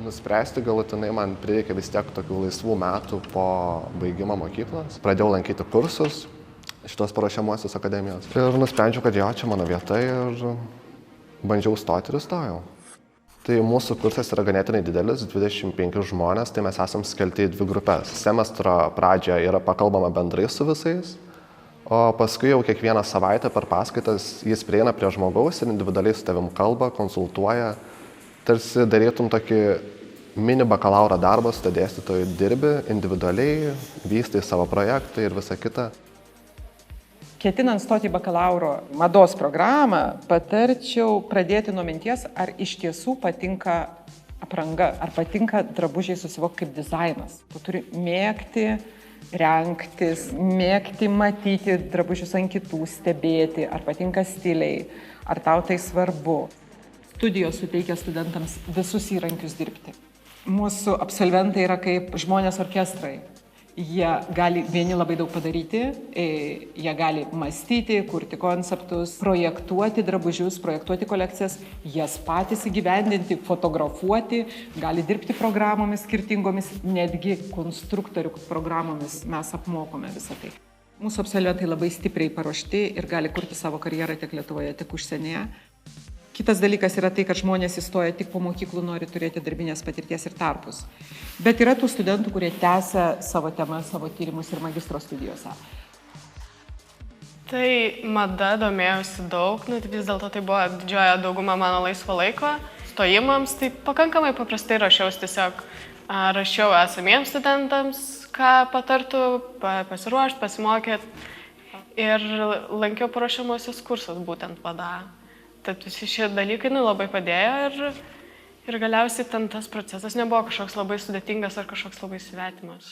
Nuspręsti galutinai man prireikė vis tiek tokių laisvų metų po baigimo mokyklos. Pradėjau lankyti kursus šitos paruošiamuosios akademijos. Ir nusprendžiau, kad jo, čia mano vieta ir bandžiau stoti ir įstojau. Tai mūsų kursas yra ganėtinai didelis, 25 žmonės, tai mes esam skelti į 2 grupės. Semestro pradžioje yra pakalbama bendrai su visais, o paskui jau kiekvieną savaitę per paskaitas jis prieina prie žmogaus ir individualiai su tavim kalba, konsultuoja. Tarsi darytum tokį mini bakalauro darbą, su to dėstytoju dirbi individualiai, vystai savo projektą ir visą kitą. Ketinant stoti į bakalauro mados programą, patarčiau pradėti nuo minties, ar iš tiesų patinka apranga, ar patinka drabužiai susivokti kaip dizainas. Tu turi mėgti rengtis, mėgti matyti drabužius ant kitų, stebėti, ar patinka stiliai, ar tau tai svarbu. Studijos suteikia studentams visus įrankius dirbti. Mūsų absolventai yra kaip žmonės orkestrai. Jie gali vieni labai daug padaryti, jie gali mąstyti, kurti konceptus, projektuoti drabužius, projektuoti kolekcijas, jas patys įgyvendinti, fotografuoti, gali dirbti programomis skirtingomis, netgi konstruktorių programomis mes apmokome visą tai. Mūsų absolventai labai stipriai paruošti ir gali kurti savo karjerą tiek Lietuvoje, tiek užsienyje. Kitas dalykas yra tai, kad žmonės įstoja tik po mokyklų, nori turėti darbinės patirties ir tarpus. Bet yra tų studentų, kurie tęsia savo temas, savo tyrimus ir magistro studijose. Tai mada domėjausi daug, vis dėlto tai buvo didžioji dauguma mano laisvo laiko. Stojimams tai pakankamai paprastai rašiausi, tiesiog rašiau esamiems studentams, ką patartų pasiruošti, pasimokyti ir lankiau paruošiamuosius kursus būtent VADA. Tad visi šie dalykai labai padėjo ir galiausiai ten tas procesas nebuvo kažkoks labai sudėtingas ar kažkoks labai svetimas.